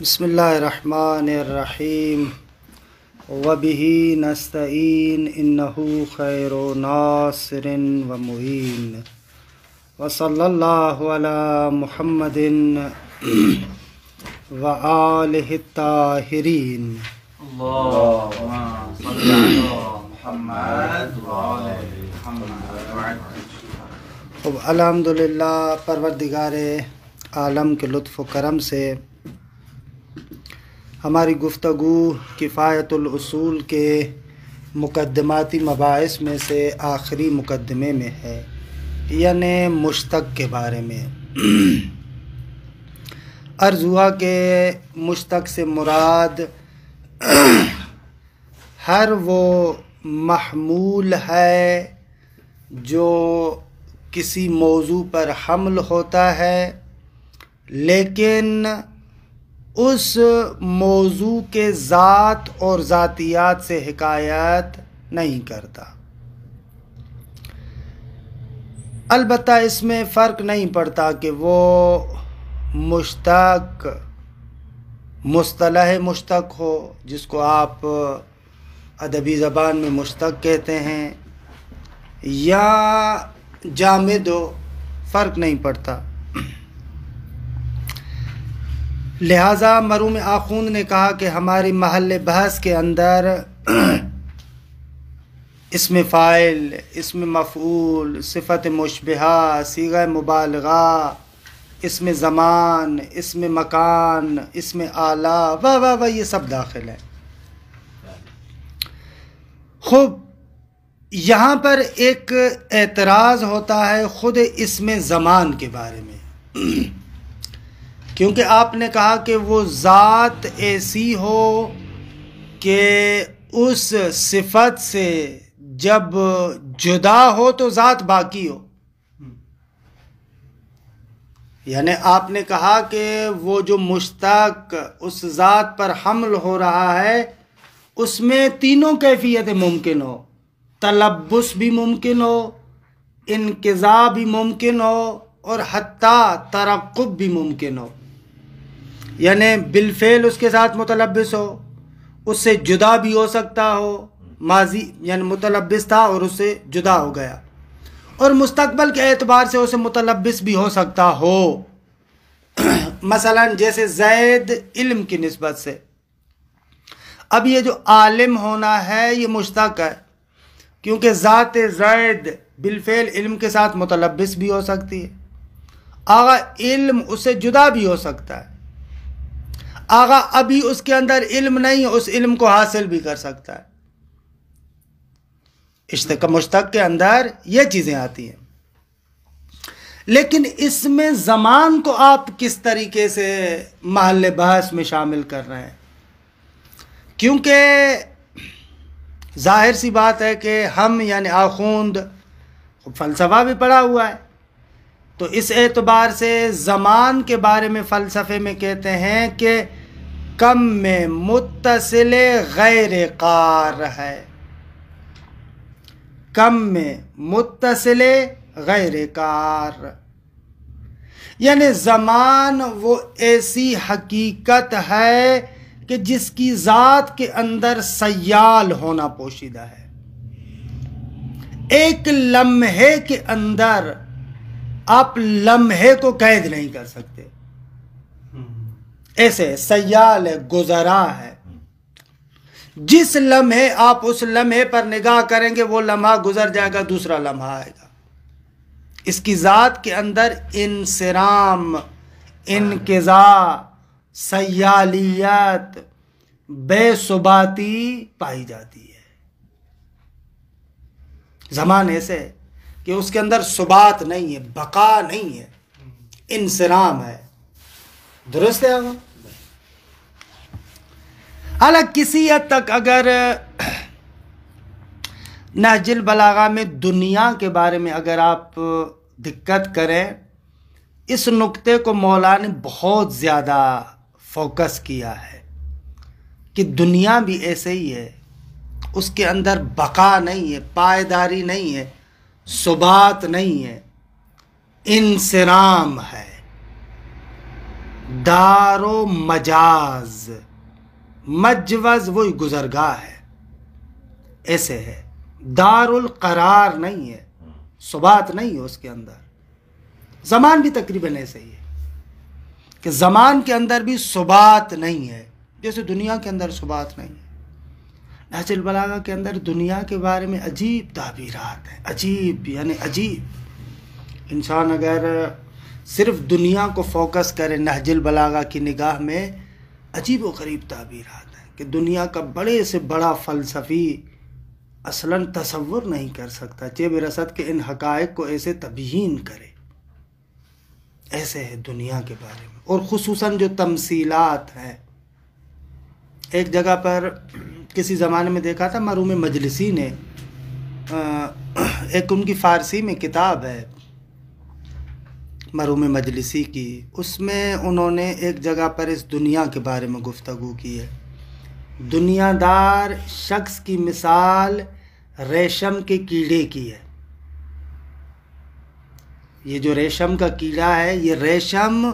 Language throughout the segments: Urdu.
بسم اللہ الرحمن الرحیم وبہ نستعین انہ خیر ناصر و معین وصلی اللہ علی محمد و آلہ الطاہرین۔ اللہم صلی علی محمد و آل محمد۔ خب الحمدللہ، پروردگار عالم کے لطف و کرم سے ہماری گفتگو کفایت الاصول کے مقدماتی مباحث میں سے آخری مقدمے میں ہے، یعنی مشتق کے بارے میں۔ عرض ہوا کہ مشتق سے مراد ہر وہ محمول ہے جو کسی موضوع پر حمل ہوتا ہے لیکن اس موضوع کے ذات اور ذاتیات سے حکایت نہیں کرتا۔ البتہ اس میں فرق نہیں پڑتا کہ وہ مشتق مصطلح مشتق ہو، جس کو آپ ادبی زبان میں مشتق کہتے ہیں، یا جامد ہو، فرق نہیں پڑتا۔ لہٰذا مرحوم آخوند نے کہا کہ ہماری محل بحث کے اندر اسم فاعل، اسم مفعول، صفت مشبہہ، صیغہ مبالغہ، اسم زمان، اسم مکان، اسم آلہ، واہ یہ سب داخل ہے۔ خوب یہاں پر ایک اعتراض ہوتا ہے خود اسم زمان کے بارے میں، کیونکہ آپ نے کہا کہ وہ ذات ایسی ہو کہ اس صفت سے جب جدا ہو تو ذات باقی ہو۔ یعنی آپ نے کہا کہ وہ جو مشتق اس ذات پر حمل ہو رہا ہے اس میں تینوں کیفیتیں ممکن ہو، تلبس بھی ممکن ہو، انقضاء بھی ممکن ہو، اور حتیٰ ترقب بھی ممکن ہو۔ یعنی بالفعل اس کے ساتھ متلبس ہو، اس سے جدا بھی ہو سکتا ہو، ماضی یعنی متلبس تھا اور اس سے جدا ہو گیا، اور مستقبل کے اعتبار سے اسے متلبس بھی ہو سکتا ہو۔ مثلا جیسے زید علم کی نسبت سے، اب یہ جو عالم ہونا ہے یہ مشتق ہے، کیونکہ ذات زید بالفعل علم کے ساتھ متلبس بھی ہو سکتی ہے۔ آغا علم اس سے جدا بھی ہو سکتا ہے، آغا ابھی اس کے اندر علم نہیں ہے، اس علم کو حاصل بھی کر سکتا ہے۔ مشتق کے اندر یہ چیزیں آتی ہیں۔ لیکن اس میں زمان کو آپ کس طریقے سے محل بحث میں شامل کر رہے ہیں؟ کیونکہ ظاہر سی بات ہے کہ ہم یعنی آخوند فلسفہ بھی پڑھا ہوا ہے، تو اس اعتبار سے زمان کے بارے میں فلسفے میں کہتے ہیں کہ کم میں متصل غیر قار ہے، کم میں متصل غیر قار، یعنی زمان وہ ایسی حقیقت ہے کہ جس کی ذات کے اندر سیال ہونا پوشیدہ ہے۔ ایک لمحے کے اندر آپ لمحے کو قید نہیں کر سکتے، ایسے سیال ہے، گزرا ہے۔ جس لمحے آپ اس لمحے پر نگاہ کریں گے وہ لمحہ گزر جائے گا، دوسرا لمحہ آئے گا۔ اس کی ذات کے اندر انصرام، انقضاء، سیالیت، بے ثباتی پائی جاتی ہے۔ زمان ایسے ہے کہ اس کے اندر ثبات نہیں ہے، بقا نہیں ہے، انصرام ہے۔ درست ہے آگا؟ حالانکہ کسی حد تک اگر نہج البلاغہ میں دنیا کے بارے میں اگر آپ دقت کریں، اس نقطے کو مولا نے بہت زیادہ فوکس کیا ہے کہ دنیا بھی ایسے ہی ہے، اس کے اندر بقا نہیں ہے، پائیداری نہیں ہے، ثبات نہیں ہے، انصرام ہے۔ دار و مجاز، مجوز وہی گزرگاہ ہے، ایسے ہے. دار القرار نہیں ہے، ثبات نہیں ہے اس کے اندر. زمان بھی تقریباً ایسے ہی ہے کہ زمان کے اندر بھی ثبات نہیں ہے، جیسے دنیا کے اندر ثبات نہیں ہے. نہج البلاغہ کے اندر دنیا کے بارے میں عجیب تعبیرات ہیں، عجیب یعنی عجیب. انسان اگر صرف دنیا کو فوکس کرے نہج البلاغہ کی نگاہ میں، عجیب و غریب تعبیرات ہیں کہ دنیا کا بڑے سے بڑا فلسفی اصلاً تصور نہیں کر سکتا چہ برسد کہ ان حقائق کو ایسے تبیین کرے. ایسے ہے دنیا کے بارے میں، اور خصوصاً جو تمثیلات ہیں. ایک جگہ پر کسی زمانے میں دیکھا تھا، مرحوم مجلسی نے ایک ان کی فارسی میں کتاب ہے مرحوم مجلسی کی، اس میں انہوں نے ایک جگہ پر اس دنیا کے بارے میں گفتگو کی ہے. دنیا دار شخص کی مثال ریشم کے کیڑے کی ہے. یہ جو ریشم کا کیڑا ہے، یہ ریشم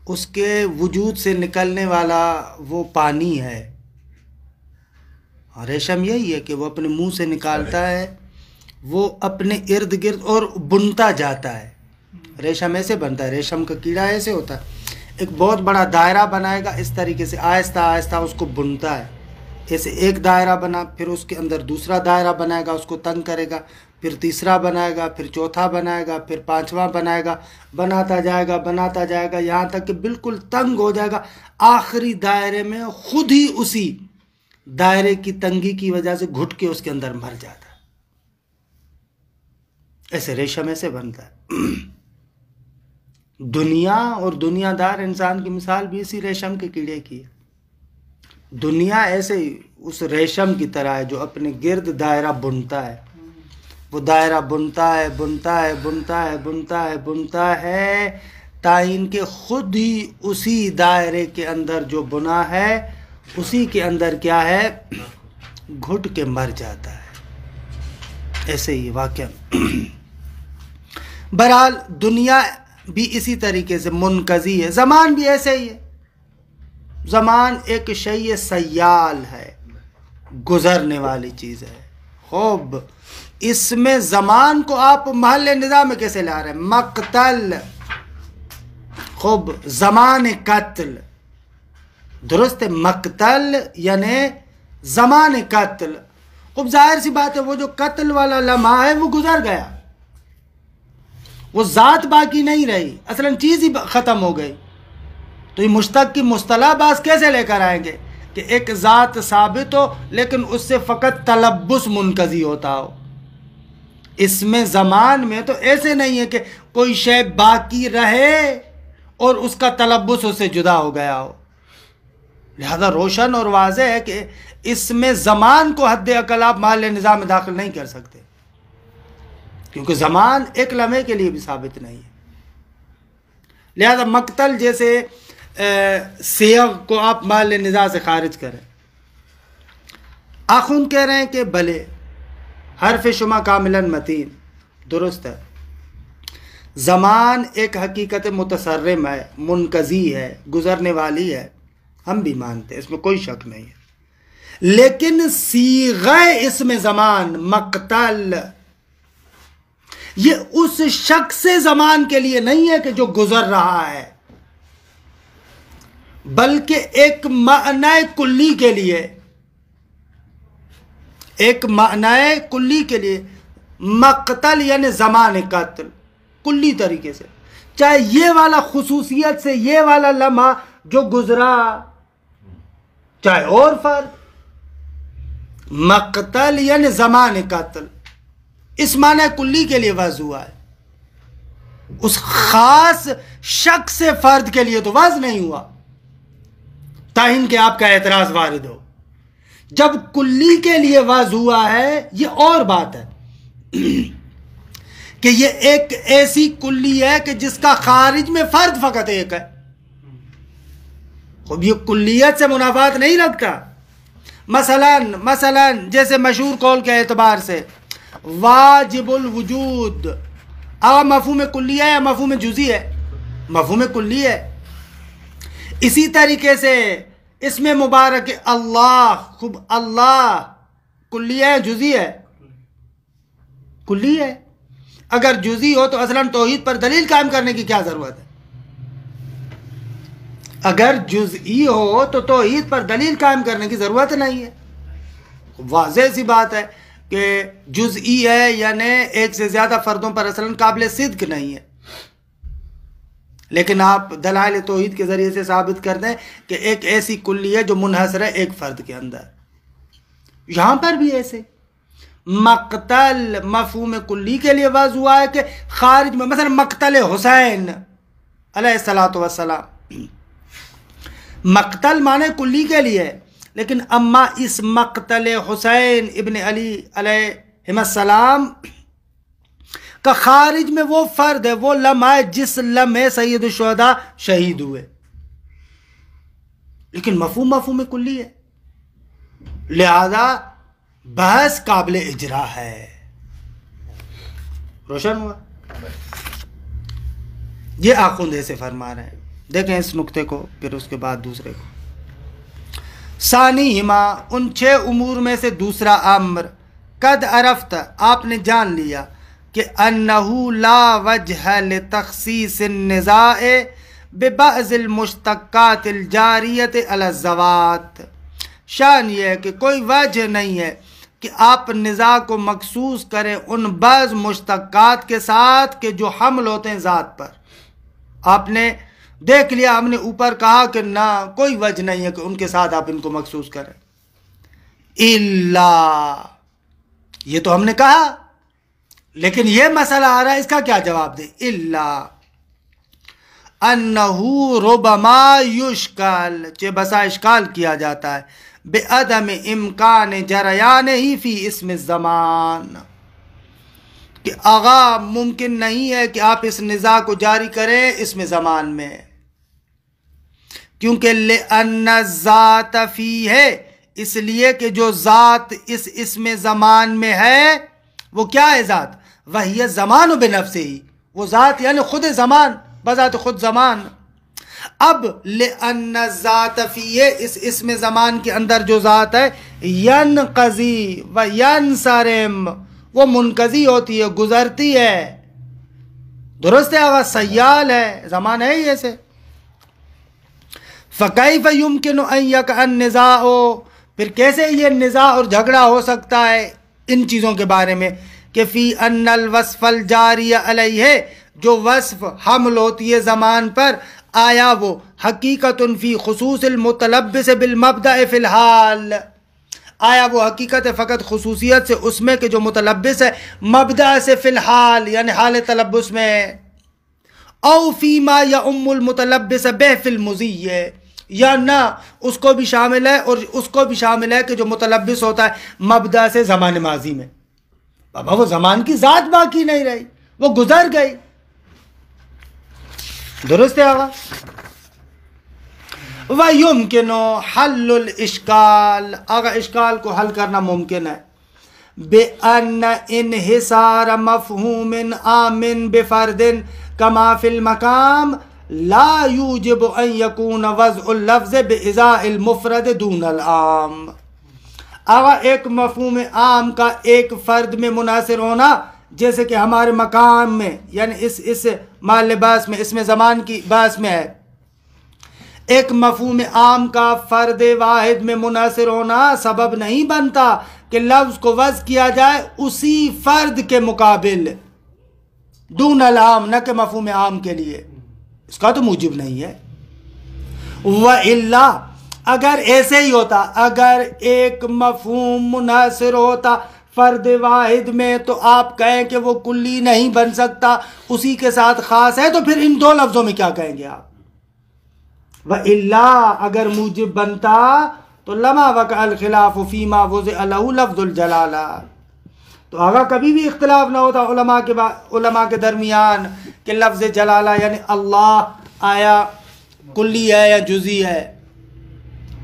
اس کے وجود سے نکلنے والا وہ پانی ہے. ریشم یہی ہے کہ وہ اپنے منہ سے نکالتا ہے، وہ اپنے ارد گرد اور بنتا جاتا ہے. ریشم ایسے بنتا ہے، ریشم کا کیڑا ایسے ہوتا ہے، ایک بہت بڑا دائرہ بنائے گا، اس طریقے سے آہستہ آہستہ اس کو بنتا ہے. ایسے ایک دائرہ بنا، پھر اس کے اندر دوسرا دائرہ بنائے گا، اس کو تنگ کرے گا، پھر تیسرا بنائے گا، پھر چوتھا بنائے گا، پھر پانچواں بنائے گا، بناتا جائے گا یہاں تک کہ بالکل تنگ ہو جائے گا. آخری دائرے میں خود ہی اسی دائرے کی تنگی کی وجہ سے گھٹ کے اس کے اندر مر جاتا ہے. ایسے ریشم ایسے بنتا ہے. دنیا اور دنیا دار انسان کی مثال بھی اسی ریشم کے کیڑے کی ہے. دنیا ایسے ہی اس ریشم کی طرح ہے جو اپنے گرد دائرہ بنتا ہے. وہ دائرہ بنتا ہے تائین کہ خود ہی اسی دائرے کے اندر جو بنا ہے اسی کے اندر کیا ہے، گھٹ کے مر جاتا ہے. ایسے ہی واقعہ. بہرحال دنیا بھی اسی طریقے سے منقضی ہے، زمان بھی ایسے ہی ہے. زمان ایک شیء سیال ہے، گزرنے والی چیز ہے. خوب اس میں زمان کو آپ محل نظام میں کیسے لا رہے ہیں؟ مقتل. خوب زمان قتل، درست ہے، مقتل یعنی زمان قتل. خوب ظاہر سی بات ہے وہ جو قتل والا لمحہ ہے وہ گزر گیا، وہ ذات باقی نہیں رہی، اصلاً چیز ہی ختم ہو گئی. تو یہ مشتق کی مصطلح باز کیسے لے کر آئیں گے کہ ایک ذات ثابت ہو لیکن اس سے فقط تلبس منقضی ہوتا ہو. اس میں زمان میں تو ایسے نہیں ہے کہ کوئی شے باقی رہے اور اس کا تلبس اس سے جدا ہو گیا ہو. لہذا روشن اور واضح ہے کہ اس میں زمان کو حد عقل آپ محل نظام میں داخل نہیں کر سکتے، کیونکہ زمان ایک لمحے کے لیے بھی ثابت نہیں ہے. لہذا مقتل جیسے سیغ کو آپ محل نظام سے خارج کریں. آخون کہہ رہے ہیں کہ بھلے حرف شما کاملاً متین، درست ہے. زمان ایک حقیقت متصرم ہے، منقضی ہے، گزرنے والی ہے، ہم بھی مانتے ہیں، اس میں کوئی شک نہیں ہے. لیکن صیغہ اسم زمان مقتل یہ اس شخص زمان کے لیے نہیں ہے کہ جو گزر رہا ہے، بلکہ ایک معنی کلی کے لیے، ایک معنی کلی کے لیے. مقتل یعنی زمان قتل کلی طریقے سے، چاہے یہ والا خصوصیت سے یہ والا لمحہ جو گزرا، چاہے اور فرد. مقتل یعنی زمان قتل اس معنی کلی کے لیے واضح ہوا ہے، اس خاص شخص فرد کے لیے تو واضح نہیں ہوا، تاہم کہ آپ کا اعتراض وارد ہو. جب کلی کے لیے واضح ہوا ہے یہ اور بات ہے کہ یہ ایک ایسی کلی ہے کہ جس کا خارج میں فرد فقط ایک ہے. خب یہ کلیت سے منافات نہیں رکھتا. مثلا جیسے مشہور قول کے اعتبار سے واجب الوجود مفہوم کلی ہے یا مفہوم جزئی ہے؟ مفہوم کلی ہے. اسی طریقے سے اس میں مبارک اللہ، خوب اللہ کلی ہے جزئی ہے؟ کلی ہے۔ اگر جزئی ہو تو اصلاً توحید پر دلیل قائم کرنے کی کیا ضرورت ہے؟ اگر جزئی ہو تو توحید پر دلیل قائم کرنے کی ضرورت نہیں ہے۔ واضح سی بات ہے کہ جزئی ہے یعنی ایک سے زیادہ فردوں پر اصلاً قابل صدق نہیں ہے، لیکن آپ دلائل توحید کے ذریعے سے ثابت کر دیں کہ ایک ایسی کلی ہے جو منحصر ہے ایک فرد کے اندر۔ یہاں پر بھی ایسے مقتل مفہوم کلی کے لیے وضع ہوا ہے کہ خارج میں مثلا مقتل حسین علیہ الصلوۃ والسلام، مقتل معنی کلی کے لیے، لیکن اما اس مقتل حسین ابن علی علیہ السلام کا خارج میں وہ فرد ہے، وہ لمحہ ہے جس لمحے سید الشہداء شہید ہوئے، لیکن مفہوم کلی ہے، لہذا بحث قابل اجرا ہے۔ روشن ہوا؟ یہ آخوند ایسے فرما رہے ہیں۔ دیکھیں اس نقطے کو، پھر اس کے بعد دوسرے کو۔ ثانیہما، ان 6 امور میں سے دوسرا امر، قد عرفت، آپ نے جان لیا کہ انہو لا وجہ لتخصیص النزاع ببعض المشتقات الجاریت علی الذوات، شان یہ ہے کہ کوئی وجہ نہیں ہے کہ آپ نزاع کو مخصوص کریں ان بعض مشتقات کے ساتھ کہ جو حمل ہوتے ہیں ذات پر۔ آپ نے دیکھ لیا، ہم نے اوپر کہا کہ نہ کوئی وجہ نہیں ہے کہ ان کے ساتھ آپ ان کو مخصوص کریں، الا، یہ تو ہم نے کہا، لیکن یہ مسئلہ آ رہا ہے، اس کا کیا جواب دیں؟ الا انہو ربما یشکل، چہ بسا اشکال کیا جاتا ہے، بعدم امکان جریان ہی فی اسم الزمان، کہ آغا ممکن نہیں ہے کہ آپ اس نزاع کو جاری کریں اسم زمان میں، کیونکہ لأن الذات فی ہے، اس لیے کہ جو ذات اس اسم زمان میں ہے وہ کیا ہے ذات؟ وہی زمان بنفسہ ہی، وہ ذات یعنی خود زمان، بذات خود زمان۔ اب لأن الذات فی ہے، اس اسم زمان کے اندر جو ذات ہے، ینقضی و ینصرم، وہ منقضی ہوتی ہے، گزرتی ہے، درست ہے، آغا سیال ہے، زمان ہے ہی ایسے۔ فَكَيْفَ يُمْكِنُ أَن يَقَعَ النِّزَاعُ، پھر کیسے یہ نزاع اور جھگڑا ہو سکتا ہے ان چیزوں کے بارے میں کہ فی ان الوصف الجاری علیہ، جو وصف حمل ہوتی ہے زمان پر، آیا وہ حقیقت فی خصوص المتلبس بالمبدأ فی الحال، آیا وہ حقیقت ہے فقط خصوصیت سے اس میں کہ جو متلبس ہے مبدأ سے فی الحال یعنی حال تلبس میں، او فیما یعم المتلبس بہ فی المضی، یا نہ اس کو بھی شامل ہے، اور اس کو بھی شامل ہے کہ جو متلبس ہوتا ہے مبدأ سے زمان ماضی میں، بابا وہ زمان کی ذات باقی نہیں رہی، وہ گزر گئی، درست ہے آقا؟ وَيُمْكِنُ حَلُّ الْإِشْكَالِ، آقا اشکال کو حل کرنا ممکن ہے، بِأَنَّ انحصار مفہوم عام بفرد کما فی المقام لا یوجب ان یکون وضع اللفظ بإزاء المفرد دون العام، آقا ایک مفہوم عام کا ایک فرد میں منحصر ہونا، جیسے کہ ہمارے مقام میں یعنی اس مال لباس میں، اس میں زمان کی باس میں ہے، ایک مفہوم عام کا فرد واحد میں منحصر ہونا سبب نہیں بنتا کہ لفظ کو وضع کیا جائے اسی فرد کے مقابل، دون العام، نہ کہ مفہوم عام کے لیے، اس کا تو موجب نہیں ہے۔ وَإِلَّا، اگر ایسے ہی ہوتا، اگر ایک مفہوم منحصر ہوتا فرد واحد میں تو آپ کہیں کہ وہ کلی نہیں بن سکتا، اسی کے ساتھ خاص ہے، تو پھر ان دو لفظوں میں کیا کہیں گے آپ؟ وَإِلَّا، اگر موجب بنتا تو لما وقع الخلاف فیما وضع له لفظ الجلالہ، تو آگا کبھی بھی اختلاف نہ ہوتا علماء کے درمیان کہ لفظ جلالہ یعنی اللہ آیا کلی ہے یا جزئی ہے۔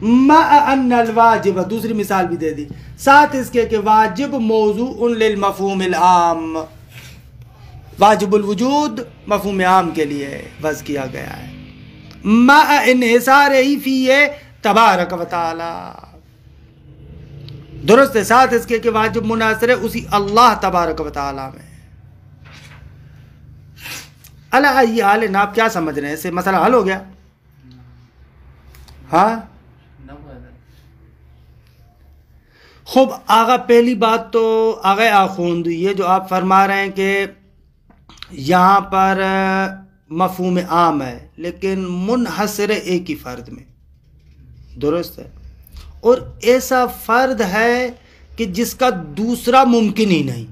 مع ان الواجب، دوسری مثال بھی دے دی، ساتھ اس کے کہ واجب موضوع للمفہوم العام، واجب الوجود مفہوم عام کے لیے وضع کیا گیا ہے، مع انحصارہ فیہ تبارک و تعالی، درست ہے، ساتھ اس کے کہ واجب منحصر ہے اسی اللہ تبارک و تعالی میں۔ اللہ یہ حال ہے، آپ کیا سمجھ رہے ہیں؟ اسے مسئلہ حل ہو گیا؟ ہاں خوب آغا، پہلی بات تو آغا آخوند یہ جو آپ فرما رہے ہیں کہ یہاں پر مفہوم عام ہے لیکن منحصر ایک ہی فرد میں، درست ہے، اور ایسا فرد ہے کہ جس کا دوسرا ممکن ہی نہیں۔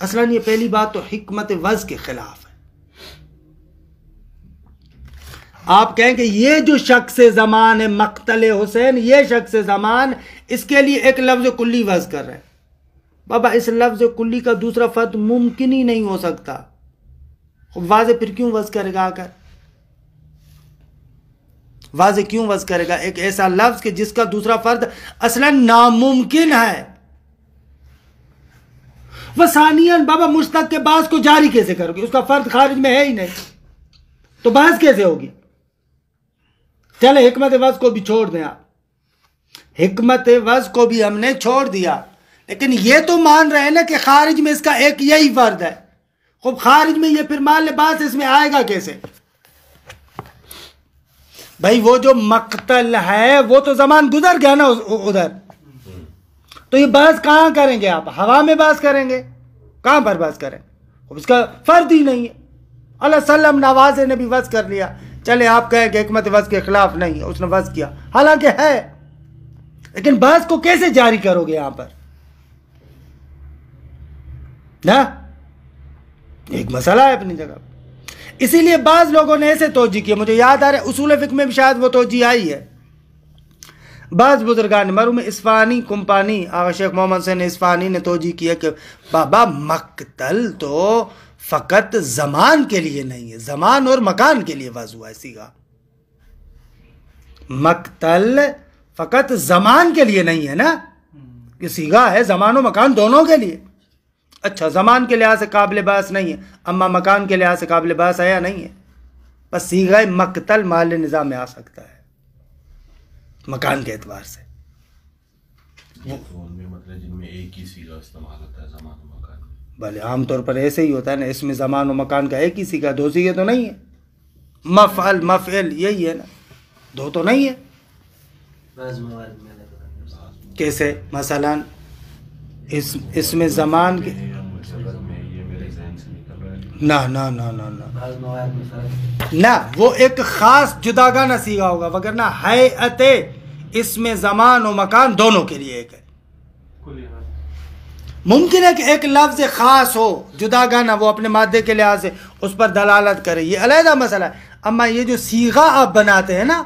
اصلاً یہ پہلی بات تو حکمت وضع کے خلاف ہے۔ آپ کہیں کہ یہ جو شخص زمان ہے مقتل حسین، یہ شخص زمان، اس کے لیے ایک لفظ کلی وضع کر رہے ہیں۔ بابا اس لفظ کلی کا دوسرا فرد ممکن ہی نہیں ہو سکتا، واضح پھر کیوں وضع کرے گا؟ آ کر واضح کیوں وضع کرے گا ایک ایسا لفظ کہ جس کا دوسرا فرد اصلاً ناممکن ہے؟ وثانیاً بابا مشتق کے بعض کو جاری کیسے کرو گے؟ اس کا فرد خارج میں ہے ہی نہیں، تو بعض کیسے ہوگی؟ چلے حکمت وضع کو بھی چھوڑ دیں، آپ حکمت وضع کو بھی ہم نے چھوڑ دیا، لیکن یہ تو مان رہے ہیں نا کہ خارج میں اس کا ایک یہی فرد ہے۔ خوب خارج میں یہ پھر مان لے بعض اس میں آئے گا کیسے؟ بھائی وہ جو مقتل ہے وہ تو زمان گزر گیا نا ادھر، تو یہ بحث کہاں کریں گے؟ آپ ہوا میں بحث کریں گے؟ کہاں پر بحث کریں؟ اس کا فرد ہی نہیں ہے۔ اللہ سلم نوازے نے بھی وضع کر لیا، چلے آپ کہیں کہ حکمت وضع کے خلاف نہیں ہے، اس نے وضع کیا، حالانکہ ہے، لیکن بحث کو کیسے جاری کرو گے یہاں پر؟ نا ایک مسئلہ ہے اپنی جگہ۔ اسی لیے بعض لوگوں نے ایسے توجہ کیا، مجھے یاد آ رہا ہے اصول فقہ میں بھی شاید وہ توجہ آئی ہے۔ بعض بزرگان مرحوم اصفہانی کمپانی آغا شیخ محمد حسین اصفہانی نے توجہ کیا کہ بابا مقتل تو فقط زمان کے لیے نہیں ہے، زمان اور مکان کے لیے وضع ہوا ہے صیغہ۔ مقتل فقط زمان کے لیے نہیں ہے نا، یہ صیغہ ہے زمان و مکان دونوں کے لیے۔ اچھا زمان کے لحاظ سے قابل بحث نہیں ہے، اما مکان کے لحاظ سے قابل بحث ہے یا نہیں ہے؟ بس صیغہ مقتل محل نظام میں آ سکتا ہے مکان کے اعتبار سے۔ مطلب جن میں ایک ہی صیغہ استعمال ہوتا ہے زمان و مکان میں، بھلے عام طور پر ایسے ہی ہوتا ہے نا، اس میں زمان و مکان کا ایک ہی صیغہ، دو صیغے تو نہیں ہے۔ مفعل مفعل یہی ہے نا، دو تو نہیں ہے۔ کیسے؟ مثلا اس میں زمان کے نہ وہ ایک خاص جداگانہ صیغہ ہوگا، وگرنہ ہیئت اس میں زمان و مکان دونوں کے لیے ایک ہے۔ ممکن ہے کہ ایک لفظ خاص ہو جداگانہ، وہ اپنے مادے کے لحاظ سے اس پر دلالت کرے، یہ علیحدہ مسئلہ ہے۔ اما یہ جو صیغہ آپ بناتے ہیں نا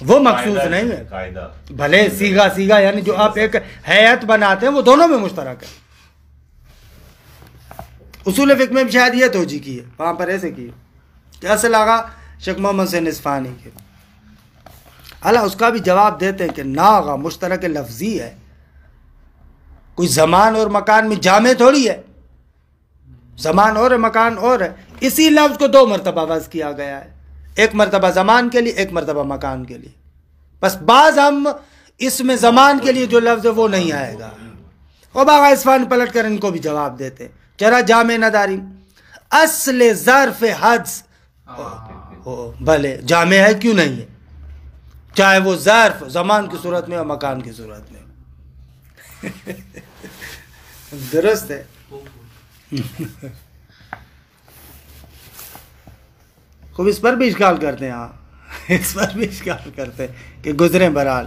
وہ مخصوص نہیں ہے، بھلے صیغہ یعنی جو آپ ایک ہیئت بناتے ہیں وہ دونوں میں مشترک ہے۔ اصول فقہ میں بھی شاید یہ توجہ کی ہے، وہاں پر ایسے کی کہ اصل آغا شیخ محمد حسین اصفہانی کے اللہ اس کا بھی جواب دیتے ہیں کہ نا آغا مشترک لفظی ہے، کوئی زمان اور مکان میں جامع تھوڑی ہے، زمان اور مکان اور ہے۔ اسی لفظ کو دو مرتبہ وضع کیا گیا ہے، ایک مرتبہ زمان کے لیے، ایک مرتبہ مکان کے لیے۔ بس بعض ہم اس میں زمان کے لیے جو لفظ ہے وہ نہیں آئے گا۔ اور آغا اصفہانی پلٹ کر ان کو بھی جواب دیتے چرا جامع نہ داری اصل ظرف حدث بھلے جامع ہے کیوں نہیں ہے، چاہے وہ ظرف زمان کی صورت میں اور مکان کی صورت میں۔ درست ہے۔ خوب اس پر بھی اشکال کرتے ہیں، ہاں اس پر بھی اشکال کرتے ہیں کہ گزریں برحال،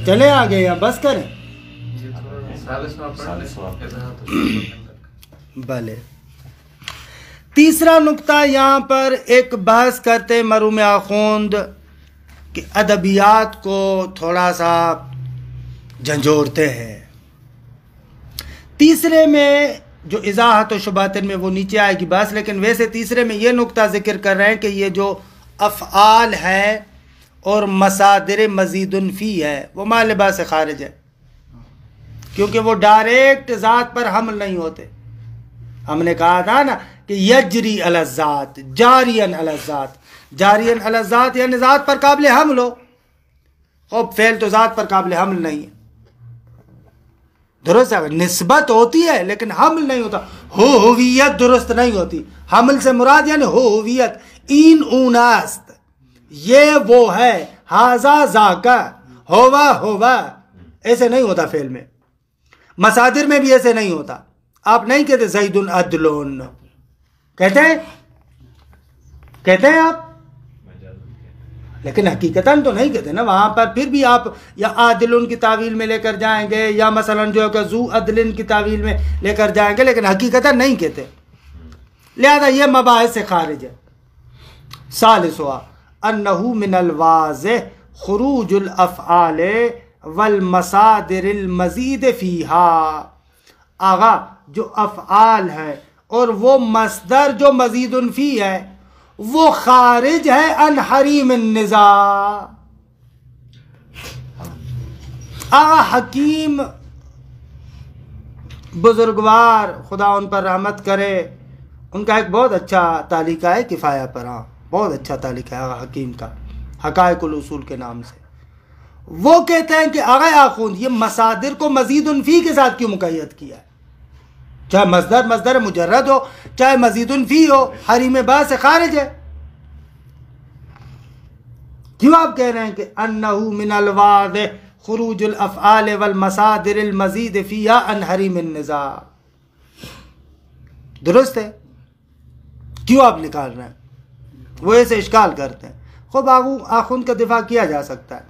چلے آگے یا بس کریں؟ بھلے تیسرا نقطہ یہاں پر ایک بحث کرتے مرحوم آخوند کہ ادبیات کو تھوڑا سا جھنجھوڑتے ہیں۔ تیسرے میں جو اضاحت و شبہات میں وہ نیچے آئے گی بس، لیکن ویسے تیسرے میں یہ نقطہ ذکر کر رہے ہیں کہ یہ جو افعال ہے اور مصادر مزید فی ہے وہ مالبہ سے خارج ہے، کیونکہ وہ ڈائریکٹ ذات پر حمل نہیں ہوتے۔ ہم نے کہا تھا نا کہ یجری علی الذات، جارین علی الذات، جارین علی الذات یعنی ذات پر قابل حمل ہو. خوب فعل تو ذات پر قابل حمل نہیں ہے، درست ہے، نسبت ہوتی ہے لیکن حمل نہیں ہوتا. ہوویت درست نہیں ہوتی. حمل سے مراد یعنی ہوویت، این اوناست، یہ وہ ہے، ہاذا ذاکا، ہوا ایسے نہیں ہوتا فعل میں. مصادر میں بھی ایسے نہیں ہوتا. آپ نہیں کہتے زید عدلون، کہتے ہیں آپ، لیکن حقیقتاً تو نہیں کہتے نا. وہاں پر پھر بھی آپ یا عادل کی تعویل میں لے کر جائیں گے یا مثلا جو ہے کہ ذو عدل کی تعویل میں لے کر جائیں گے، لیکن حقیقتاً نہیں کہتے. لہذا یہ مباحث سے خارج ہے. ثالثا انہ من الواضح خروج الافعال والمصادر المزید فیہا. آغا جو افعال ہے اور وہ مصدر جو مزید فی ہے وہ خارج ہے عن حریم النزاع. آغا حکیم بزرگوار خدا ان پر رحمت کرے، ان کا ایک بہت اچھا تعلیقہ ہے کفایہ پر. ہاں بہت اچھا تعلیقہ ہے آغا حکیم کا، حقائق الاصول کے نام سے. وہ کہتے ہیں کہ آغا آخوند یہ مصادر کو مزید فی کے ساتھ کیوں مقید کیا ہے؟ چاہے مصدر مجرد ہو، چاہے مزید فی ہو، حریم با سے خارج ہے. کیوں آپ کہہ رہے ہیں کہ انہ من الواضح خروج الافعال والمصادر المزید فیہا عن حریم النزاع؟ درست ہے. کیوں آپ نکال رہے ہیں؟ وہ ایسے اشکال کرتے ہیں. خوب آخوند کا دفاع کیا جا سکتا ہے،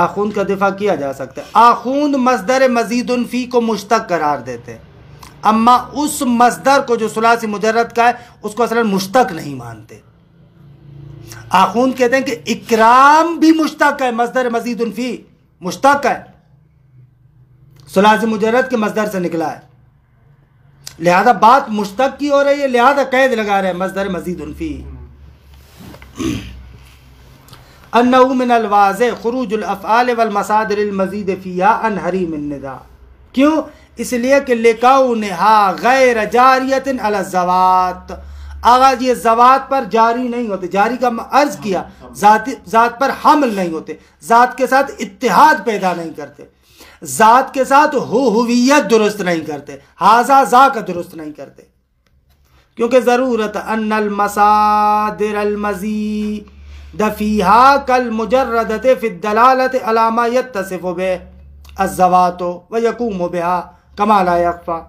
آخوند کا دفاع کیا جا سکتا ہے. آخوند مصدر مزید فی کو مشتق قرار دیتے ہیں، اما اس مصدر کو جو ثلاثی مجرد کا ہے اس کو اصلا مشتق نہیں مانتے. آخوند کہتے ہیں کہ اکرام بھی مشتق ہے، مصدر مزید فی مشتق ہے، ثلاثی مجرد کے مصدر سے نکلا ہے. لہذا بات مشتق کی ہو رہی ہے، لہذا قید لگا رہے ہیں مصدر مزید فی. انہ من الواضح خروج الافعال والمصادر المزید فیہا عن حریم النزاع. کیوں؟ اس لیے کہ لکونہا غیر جاریۃ علی الذوات. آغاز یہ ذوات پر جاری نہیں ہوتے، جاری کا عرض کیا، ذات پر حمل نہیں ہوتے، ذات کے ساتھ اتحاد پیدا نہیں کرتے، ذات کے ساتھ ہوویت درست نہیں کرتے، ہاذا ذاک درست نہیں کرتے. کیونکہ ضرورت ان المصادر المزید فیہا کالمجردۃ فی الدلالۃ علی ما یتصف بہ الذوات ویقوم بہا کما لا یخفی.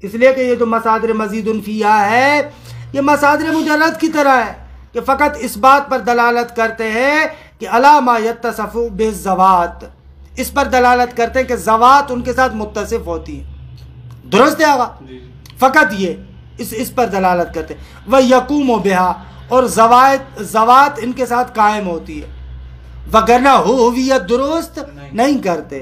اس لیے کہ یہ جو مصادر مزید فیہا ہے یہ مصادر مجرد کی طرح ہے کہ فقط اس بات پر دلالت کرتے ہیں کہ علی ما یتصف بالذوات، اس پر دلالت کرتے ہیں کہ ذوات ان کے ساتھ متصف ہوتی ہیں. درست ہے آقا؟ فقط یہ اس پر دلالت کرتے ہیں. وَيَقُومُ بِهَا، اور ذوات ان کے ساتھ قائم ہوتی ہے، وگرنہ ہوویت درست نہیں کرتے.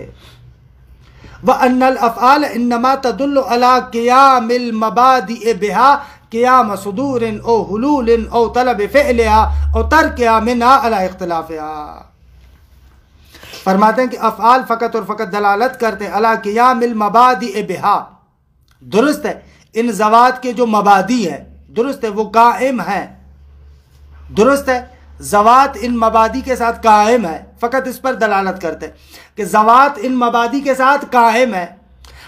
وَأَنَّ الْأَفْعَالَ إِنَّمَا تَدُلُّ عَلَى قِيَامِ الْمَبَادِئِ بِهَا قِيَامَ صُدُورٍ أَوْ حُلُولٍ أَوْ طَلَبِ فِعْلِهَا أَوْ تَرْكِهَا مِنْهَا عَلَى اخْتِلَافِهَا. فرماتے ہیں کہ افعال فقط اور فقط دلالت کرتے ہیں علی قیام المبادئ بہا. درست ہے، ان ذوات کے جو مبادی ہے، درست ہے، وہ قائم ہیں. درست ہے، ذوات ان مبادی کے ساتھ قائم ہے، فقط اس پر دلالت کرتے کہ ذوات ان مبادی کے ساتھ قائم ہے.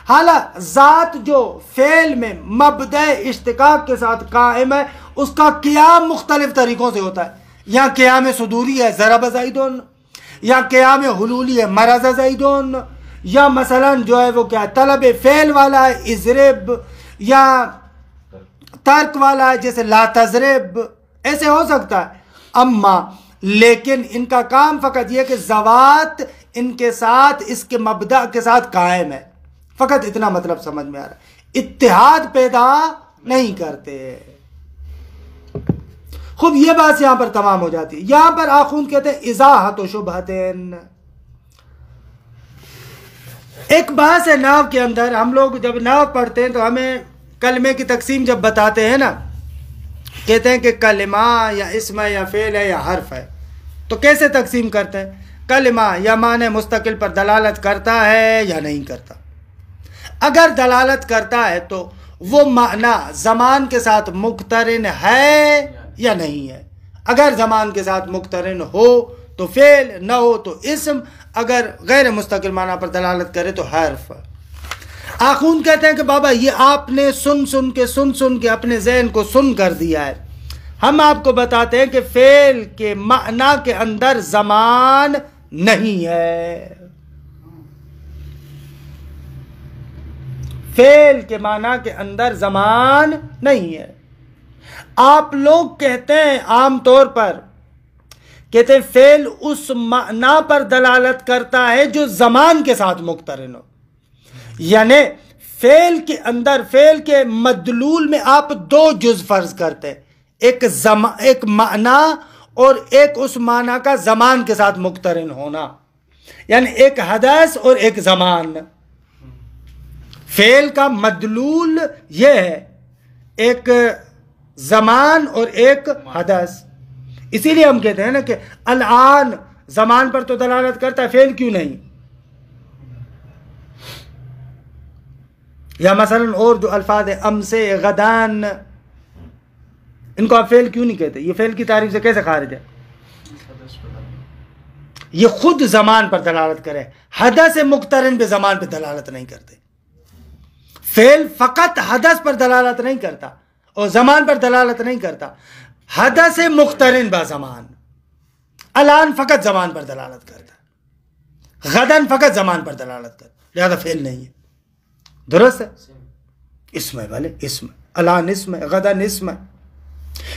حالانکہ ذات جو فعل میں مبدأ اشتقاق کے ساتھ قائم ہے اس کا قیام مختلف طریقوں سے ہوتا ہے. یہاں قیام صدوری ہے، ضرب زیدون، یا قیام حلولی ہے، مرض زیدون، یا مثلا جو ہے وہ کیا طلب فعل والا ہے، اضرب، یا ترک والا ہے جیسے لا تضرب، ایسے ہو سکتا ہے. اما لیکن ان کا کام فقط یہ کہ ذوات ان کے ساتھ اس کے مبدأ کے ساتھ قائم ہے، فقط اتنا مطلب سمجھ میں آ رہا ہے، اتحاد پیدا نہیں کرتے. خوب یہ بات یہاں پر تمام ہو جاتی ہے. یہاں پر آخوند کہتے ہیں ازاحت و شبہتین. ایک بحث ہے نحو کے اندر، ہم لوگ جب نحو پڑھتے ہیں تو ہمیں کلمے کی تقسیم جب بتاتے ہیں نا، کہتے ہیں کہ کلمہ یا اسم یا فعل ہے یا حرف ہے، تو کیسے تقسیم کرتے ہیں؟ کلمہ یا معنی مستقل پر دلالت کرتا ہے یا نہیں کرتا. اگر دلالت کرتا ہے تو وہ معنی زمان کے ساتھ مقترن ہے یا نہیں ہے. اگر زمان کے ساتھ مقترن ہو تو فعل، نہ ہو تو اسم، اگر غیر مستقل معنی پر دلالت کرے تو حرف. آخون کہتے ہیں کہ بابا یہ آپ نے سن کے اپنے ذہن کو سن کر دیا ہے. ہم آپ کو بتاتے ہیں کہ فعل کے معنی کے اندر زمان نہیں ہے. فعل کے معنی کے اندر زمان نہیں ہے. آپ لوگ کہتے ہیں عام طور پر کہتے ہیں فعل اس معنی پر دلالت کرتا ہے جو زمان کے ساتھ مقترن ہو. یعنی فعل کے اندر، فعل کے مدلول میں آپ دو جز فرض کرتے ہیں، ایک معنی اور ایک اس معنی کا زمان کے ساتھ مقترن ہونا، یعنی ایک حدث اور ایک زمان. فعل کا مدلول یہ ہے، ایک زمان اور ایک حدث. اسی لیے ہم کہتے ہیں نا کہ الآن زمان پر تو دلالت کرتا ہے، فعل کیوں نہیں؟ یا مثلا اور جو الفاظ امسے، غدان، ان کو آپ فعل کیوں نہیں کہتے؟ یہ فعل کی تعریف سے کیسے خارج ہے؟ یہ خود زمان پر دلالت کرے، حدث مقترن پہ زمان پہ دلالت نہیں کرتے. فعل فقط حدث پر دلالت نہیں کرتا اور زمان پر دلالت نہیں کرتا، حدث مقترن با زمان. الان فقط زمان پر دلالت کرتا، غدن فقط زمان پر دلالت کرتا، لہذا فعل نہیں ہے. درست ہے؟ اسم ہے، بھلے اسم، الان اسم ہے، غدن اسم ہے.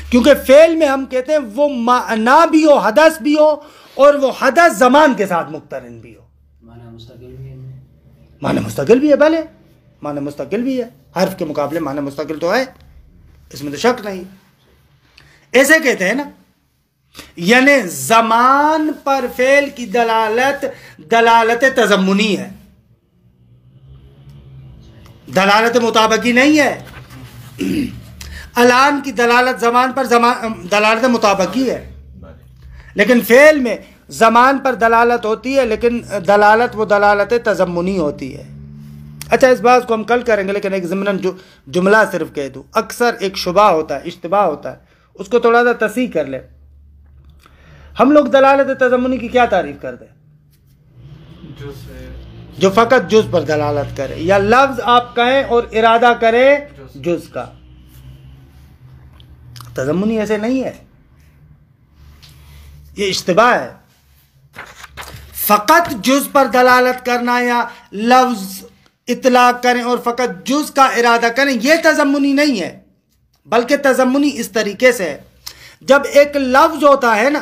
کیونکہ فعل میں ہم کہتے ہیں وہ معنی بھی ہو، حدث بھی ہو، اور وہ حدث زمان کے ساتھ مقترن بھی ہو. معنی مستقل بھی ہے، بھلے معنی مستقل بھی ہے. حرف کے مقابلے معنی مستقل تو ہے، اس میں تو شک نہیں. ایسے کہتے ہیں نا، یعنی زمان پر فعل کی دلالت تضمنی ہے، دلالت مطابقی نہیں ہے. الان کی دلالت زمان پر دلالت مطابقی ہے، لیکن فعل میں زمان پر دلالت ہوتی ہے، لیکن وہ دلالت تضمنی ہوتی ہے. اچھا، اس بات کو ہم کل کریں گے، لیکن ایک ضمناً جملہ صرف کہہ دوں. اکثر ایک شبہ ہوتا ہے، اشتباہ ہوتا ہے، اس کو تھوڑا سا تصحیح کر لیں. ہم لوگ دلالت تضمنی کی کیا تعریف کرتے ہیں؟ جو فقط جز پر دلالت کرے، یا لفظ آپ کہیں اور ارادہ کرے جز کا. تضمنی ایسے نہیں ہے، یہ اشتباہ ہے. فقط جز پر دلالت کرنا یا لفظ اطلاق کریں اور فقط جز کا ارادہ کریں، یہ تضمنی نہیں ہے. بلکہ تضمنی اس طریقے سے ہے، جب ایک لفظ ہوتا ہے نا،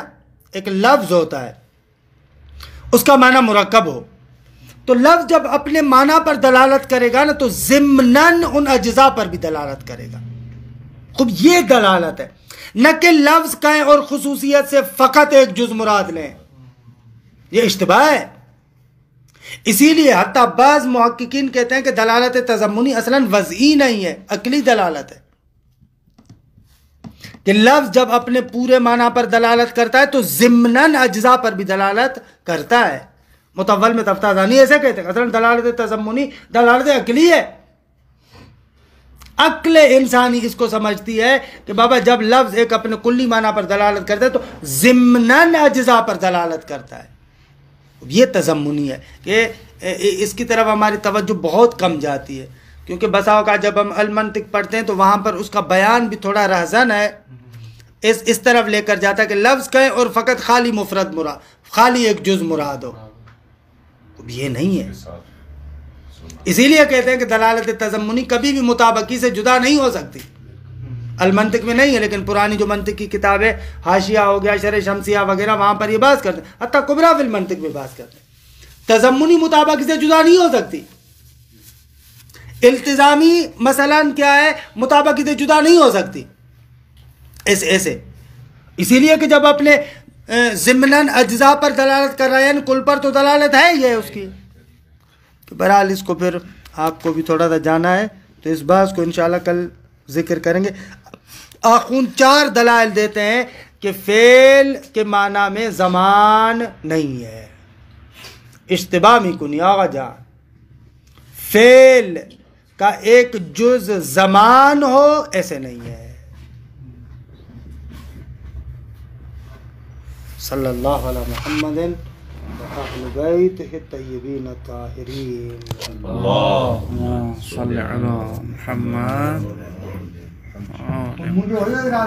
ایک لفظ ہوتا ہے، اس کا معنی مرکب ہو، تو لفظ جب اپنے معنی پر دلالت کرے گا نا تو ضمناً ان اجزاء پر بھی دلالت کرے گا. خوب یہ دلالت ہے، نہ کہ لفظ کہیں اور خصوصیت سے فقط ایک جز مراد لیں. یہ اشتباہ ہے. اسی لیے حتیٰ بعض محققین کہتے ہیں کہ دلالت تضمنی اصلاً وضعی نہیں ہے، عقلی دلالت ہے. کہ لفظ جب اپنے پورے معنی پر دلالت کرتا ہے تو ضمناً اجزاء پر بھی دلالت کرتا ہے. متول میں تفتازانی ایسے کہتے ہیں اصلاً دلالت تضمنی دلالت عقلی ہے. عقل انسانی اس کو سمجھتی ہے کہ بابا جب لفظ ایک اپنے کلی معنی پر دلالت کرتا ہے تو ضمناً اجزاء پر دلالت کرتا ہے. یہ تضمنی ہے کہ اس کی طرف ہماری توجہ بہت کم جاتی ہے، کیونکہ بسا اوقات جب ہم المنطق پڑھتے ہیں تو وہاں پر اس کا بیان بھی تھوڑا رہزن ہے، اس طرف لے کر جاتا ہے کہ لفظ کہیں اور فقط خالی مفرد مراد، خالی ایک جز مراد ہو. یہ نہیں ہے. اسی لیے کہتے ہیں کہ دلالت تضمنی کبھی بھی مطابقی سے جدا نہیں ہو سکتی. المنطق میں نہیں ہے، لیکن پرانی جو منطق کی کتابیں، حاشیہ ہو گیا، شرح شمسیہ وغیرہ، وہاں پر یہ بات کرتے ہیں. حتیٰ کبریٰ فی المنطق میں بات کرتے ہیں تضمنی مطابقی سے جدا نہیں ہو سکتی. التزامی مثلاً کیا ہے، مطابقی سے جدا نہیں ہو سکتی. ایسے اسی لیے کہ جب اپنے ضمناً اجزاء پر دلالت کر رہے ہیں، کل پر تو دلالت ہے یہ اس کی. تو بہرحال اس کو پھر آپ کو بھی تھوڑا سا جانا ہے، تو اس بات کو انشاءاللہ کل ذکر کریں گے. آخون 4 دلائل دیتے ہیں کہ فعل کے معنی میں زمان نہیں ہے. اشتباہ می کنی آغا جان، فعل کا ایک جز زمان ہو، ایسے نہیں ہے۔ صلی اللہ علی محمد وآل بیتہ الطیبین الطاہرین۔ اللهم صل على محمد مجھے ہو جائے گا